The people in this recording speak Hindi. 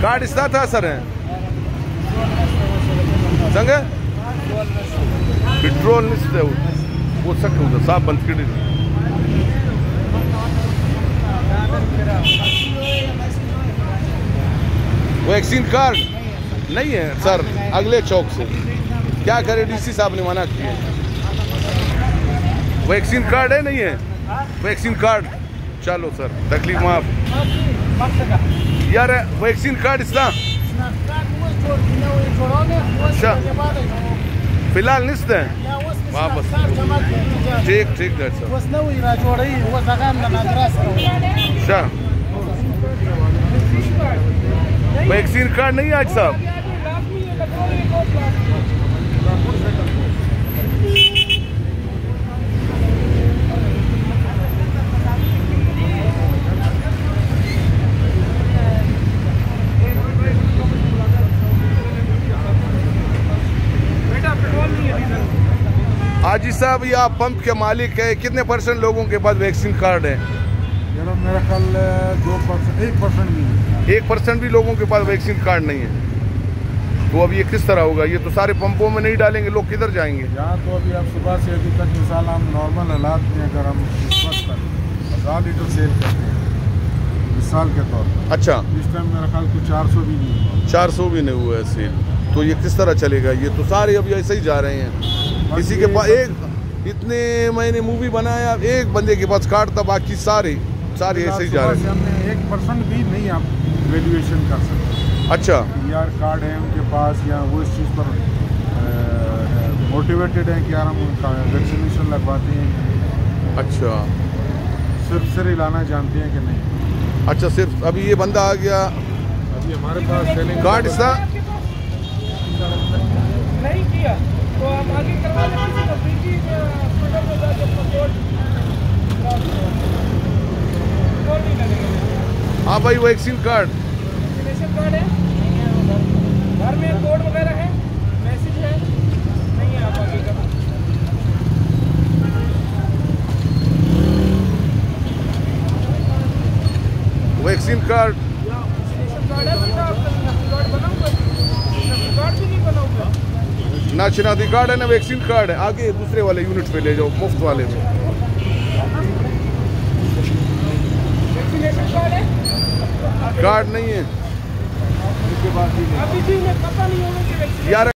कार्ड इसका था सर है संग पेट्रोल निश्चित वो सकते साफ बंद कर वैक्सीन कार्ड नहीं है सर। अगले चौक से क्या करे, डीसी साहब ने मना किया। वैक्सीन कार्ड है नहीं है वैक्सीन कार्ड। चलो सर तकलीफ माफ यार। वैक्सीन कार्ड इसका अच्छा फिलहाल निश्चित है वापस। ठीक ठीक सर। अच्छा वैक्सीन कार्ड नहीं आज साहब। हाजी साहब ये आप पंप के मालिक है, कितने % लोगों के पास वैक्सीन कार्ड है? मेरा ख्याल 2%, 1% भी नहीं। 1% भी लोगों के पास वैक्सीन कार्ड नहीं है। तो अब ये किस तरह होगा? ये तो सारे पंपों में नहीं डालेंगे, लोग किधर जाएंगे? यहाँ तो अभी आप सुबह से अभी तक मिसाल हम नॉर्मल हालात में अगर हम इस वक्त 1000 लीटर सेल करते हैं मिसाल के तौर पर। अच्छा इस टाइम मेरा ख्याल को 400 भी नहीं हुआ। 400 भी नहीं हुआ है सेल। तो ये किस तरह चलेगा? ये तो सारे अभी ऐसे ही जा रहे हैं। किसी के पास एक इतने मैंने मूवी बनाया, एक बंदे के पास कार्ड था, बाकी सारे ऐसे ही जा रहे हैं। हमने 1% भी नहीं आप वैल्यूएशन कर सकते। अच्छा यार कार्ड है उनके पास या वो इस चीज़ पर मोटिवेटेड है कि यार हम वैक्सीनेशन लगवाते हैं। अच्छा सिर्फ लाना जानते हैं कि नहीं? अच्छा सिर्फ अभी ये बंदा आ गया अभी हमारे पास कार्ड इसका नहीं किया तो हम आगे करवा लेंगे। हाँ भाई वैक्सीन कार्ड है, घर में कोड वगैरह है, मैसेज है, नहीं है आप आगे का। वैक्सीन कार्ड ना शिनाख्ती कार्ड है ना वैक्सीन कार्ड है। आगे दूसरे वाले यूनिट पे ले जाओ, मुफ्त वाले में। कार्ड नहीं है यार।